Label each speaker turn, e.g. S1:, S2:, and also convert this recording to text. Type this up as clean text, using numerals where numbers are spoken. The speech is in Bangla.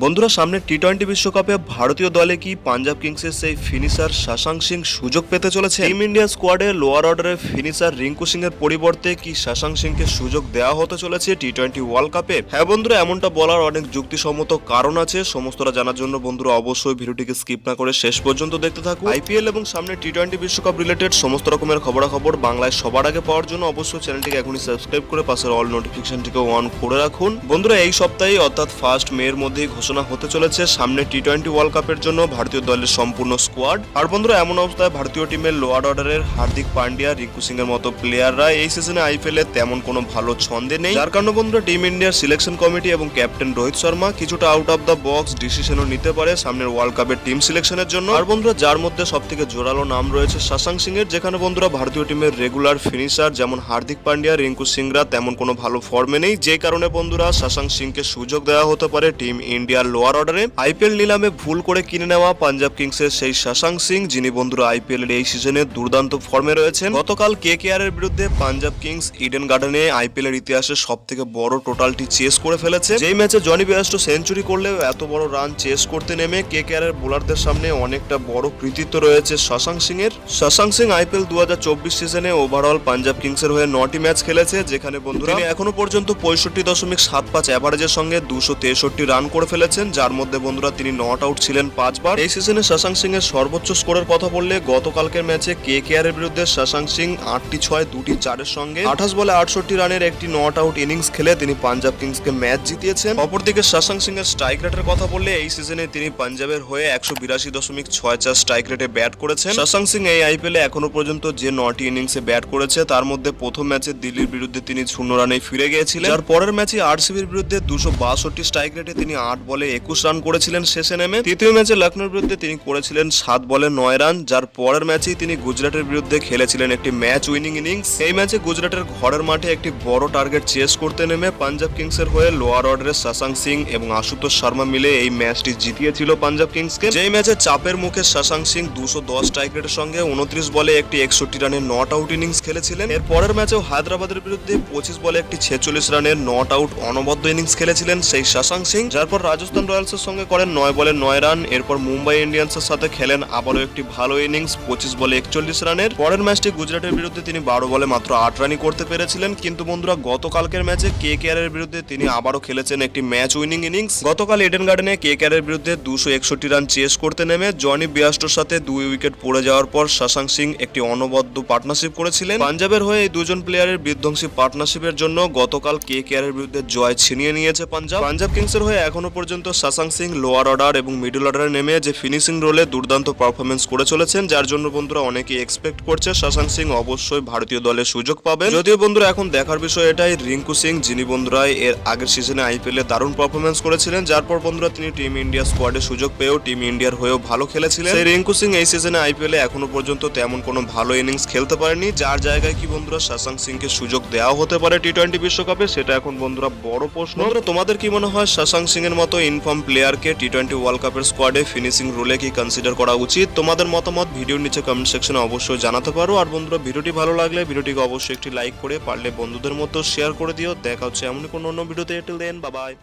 S1: বন্ধুরা, সামনে টি-20 বিশ্বকাপে ভারতীয় দলে কি পাঞ্জাব কিংসের সেই ফিনিশার শশাঙ্ক সিং সুযোগ পেতে চলেছে? টিম ইন্ডিয়া স্কোয়াডে লোয়ার অর্ডারের ফিনিশার রিঙ্কু সিং এর পরিবর্তে কি শশাঙ্ক সিংকে সুযোগ দেওয়া হতে চলেছে টি-20 ওয়ার্ল্ড কাপে? হ্যাঁ বন্ধুরা, এমনটা বলার অনেক যুক্তিসম্মত কারণ আছে। সমস্তটা জানার জন্য বন্ধুরা অবশ্যই ভিডিওটিকে স্কিপ না করে শেষ পর্যন্ত দেখতে থাকুন। আইপিএল এবং সামনে টি-20 বিশ্বকাপ রিলেটেড সমস্ত রকমের খবরাখবর বাংলায় সবার আগে পাওয়ার জন্য অবশ্যই চ্যানেলটিকে এখনই সাবস্ক্রাইব করে পাশের অল নোটিফিকেশনটিকে অন করে রাখুন। বন্ধুরা, এই সপ্তাহে অর্থাৎ 1 মে এর মধ্যেই ঘোষণা হতে চলেছে সামনে টি-20 ওয়ার্ল্ড কাপের জন্য ভারতীয় দলের সম্পূর্ণ স্কোয়াড। আর বন্ধুরা, এমন অবস্থায় ভারতীয় টিমের লোয়ার অর্ডারের হার্দিক পান্ডিয়া, রিঙ্কু সিং এর মতো প্লেয়াররা এই সিজনে আইপিএল এ তেমন কোনো ভালো ছন্দে নেই, যার কারণে বন্ধুরা টিম ইন্ডিয়ার সিলেকশন কমিটি এবং ক্যাপ্টেন রোহিত শর্মা কিছুটা আউট অফ দ্য বক্স ডিসিশনও নিতে পারে সামনের ওয়ার্ল্ড কাপের টিম সিলেকশনের জন্য। আর বন্ধুরা, যার মধ্যে সবথেকে জোরালো নাম রয়েছে শশাঙ্ক সিং এর, যেখানে বন্ধুরা ভারতীয় টিমের রেগুলার ফিনিশার যেমন হার্দিক পান্ডিয়া, রিঙ্কু সিংরা তেমন কোনো ভালো ফর্মে নেই, যে কারণে বন্ধুরা শশাঙ্ক সিংকে সুযোগ দেওয়া হতে পারে টিম ইন্ডিয়ার লোয়ার অর্ডারে। আইপিএল নিলামে ভুল করে কিনে নেওয়া পাঞ্জাব কিংসের সেই শশাঙ্ক সিং, যিনি বন্ধুরা আইপিএল এর এই সিজনে দুর্দান্ত ফর্মে রয়েছেন। গতকাল কেকেআর এর বিরুদ্ধে পাঞ্জাব কিংস ইডেন গার্ডেনে আইপিএল এর ইতিহাসে সবথেকে বড় টোটালটি চেস করে ফেলেছে। যেই ম্যাচে জনি বেয়ারস্টো সেঞ্চুরি করলেও এত বড় রান চেস করতে নেমে কেকেআর এর বোলারদের সামনে অনেকটা বড় কৃতিত্ব রয়েছে শশাঙ্ক সিং এর। শশাঙ্ক সিং আইপিএল 2024 সিজনে ওভারঅল পাঞ্জাব কিংস এর হয়ে 9টি ম্যাচ খেলেছে, যেখানে বন্ধুরা তিনি এখনো পর্যন্ত 65.75 এভারেজের সঙ্গে 263 রান করে ফেলেছেন, যার মধ্যে বন্ধুরা তিনি নট আউট ছিলেন 5 বার। এই সিজনে শশাঙ্ক সিং এর সর্বোচ্চ স্কোরের কথা বললে গতকালকের ম্যাচে কেকেআর এর বিরুদ্ধে শশাঙ্ক সিং 8টি 6 2টি 4 এর সঙ্গে 28 বলে 68 রানের একটি নট আউট ইনিংস খেলে তিনি পাঞ্জাব কিংসকে ম্যাচ জিতিয়েছেন। অপরদিকে শশাঙ্ক সিং এর স্ট্রাইক রেটের কথা বললে এই সিজনে তিনি পাঞ্জাবের হয়ে 182.64 স্ট্রাইক রেটে ব্যাট করেছেন। শশাঙ্ক সিং এই আইপিএলে এখনো পর্যন্ত যে 9টি ইনিংসে ব্যাট করেছে তার মধ্যে প্রথম ম্যাচে দিল্লির বিরুদ্ধে তিনি 0 রানে ফিরে গিয়েছিলেন, যার পরের ম্যাচে আরসিবির বিরুদ্ধে 262 স্ট্রাইক রেটে তিনি 8 বলে 21 রান করেছিলেন শেষে নেমে। তৃতীয় ম্যাচে লখনৌর বিরুদ্ধে তিনি করেছিলেন 7 বলে 9 রান, যার পরের ম্যাচেই তিনি গুজরাটের বিরুদ্ধে খেলেছিলেন একটি ম্যাচ উইনিং ইনিংস। এই ম্যাচে গুজরাটের ঘরের মাঠে একটি বড় টার্গেট চেস করতে নেমে পাঞ্জাব কিংসের হয়ে লোয়ার অর্ডারের শশাঙ্ক সিং এবং আশুতোষ শর্মা মিলে এই ম্যাচটি জিতিয়েছিল পাঞ্জাব কিংসকে। যেই ম্যাচে চাপের মুখে শশাঙ্ক সিং 210 স্ট্রাইক রেটের সঙ্গে 29 বলে একটি 61 রানের নট আউট ইনিংস খেলেছিলেন। এর পরের ম্যাচেও হায়দ্রাবাদের বিরুদ্ধে 25 বলে একটি 46 রানের নট আউট অনবদ্য ইনিংস খেলেছিলেন সেই শশাঙ্ক সিং, যার পর রাজস্থান রয়্যালসের সঙ্গে করেন 9 বলে 9 রান। এরপর মুম্বাই ইন্ডিয়ান্সের সাথে খেলেন আবারও একটি ভালো ইনিংস 25 বলে 41 রানের। পরের ম্যাচটি গুজরাটের বিরুদ্ধে তিনি 12 বলে মাত্র 8 রানই করতে পেরেছিলেন, কিন্তু বন্ধুরা গতকালকের ম্যাচে কেকেআর এর বিরুদ্ধে তিনি আবারও খেলেছেন একটি ম্যাচ উইনিং ইনিংস। গতকাল ইডেন গার্ডেনে কেকেআর এর বিরুদ্ধে 261 রান চেস করতে নেমে জনি বেয়ারস্টোর সাথে 2 উইকেট পড়ে যাওয়ার পর শশাঙ্ক সিং একটি অনবদ্য পার্টনারশিপ করেছিলেন। পাঞ্জাবের হয়ে এই দুজন প্লেয়ারের বিধ্বংসী পার্টনারশিপের জন্য গতকাল কেকেআর এর বিরুদ্ধে জয় ছিনিয়ে নিয়েছে পাঞ্জাব কিংসের হয়ে এখনো পর্যন্ত শশাঙ্ক সিং লোয়ার অর্ডার এবং মিডল অর্ডারে নেমে যে ফিনিশিং রোলে দুর্দান্ত পারফরমেন্স করে চলেছেন, যার জন্য বন্ধুরা অনেকেই এক্সপেক্ট করছে শশাঙ্ক সিং অবশ্যই ভারতীয় দলে সুযোগ পাবেন। যদিও বন্ধুরা এখন দেখার বিষয় এটাই রিঙ্কু সিং, যিনি বন্ধুরা এর আগের সিজনে আইপিএল এ দারুণ পারফরমেন্স করেছিলেন, যার পর বন্ধুরা তিনি টিম ইন্ডিয়া স্কোয়াডে সুযোগ পেয়েও টিম ইন্ডিয়ার হয়েও ভালো খেলেছিলেন। সেই রিঙ্কু সিং এই সিজনে আইপিএল এ এখনো পর্যন্ত তেমন কোনো ভালো ইনিংস খেলতে পারেনি, যার জায়গায় কি বন্ধুরা শশাঙ্ক সিংকে সুযোগ দেওয়া হতে পারে টি-20 বিশ্বকাপে, সেটা এখন বন্ধুরা বড় প্রশ্ন। তোমাদের কি মনে হয় শশাঙ্ক সিং এর মতো ইনফর্ম প্লেয়ারকে টি-20 ওয়ার্ল্ড কাপের স্কোয়াডে ফিনিশিং রোলে কি কনসিডার করা উচিত? তোমাদের মতামত ভিডিওর নিচে কমেন্ট সেকশনে অবশ্যই জানাতে পারো। আর বন্ধুরা, ভিডিওটি ভালো লাগলে ভিডিওটিকে অবশ্যই একটি লাইক করে পারলে বন্ধুদের মতো শেয়ার করে দিও। দেখা হচ্ছে এমন কোনো অন্য ভিডিওতে। Till then, bye by.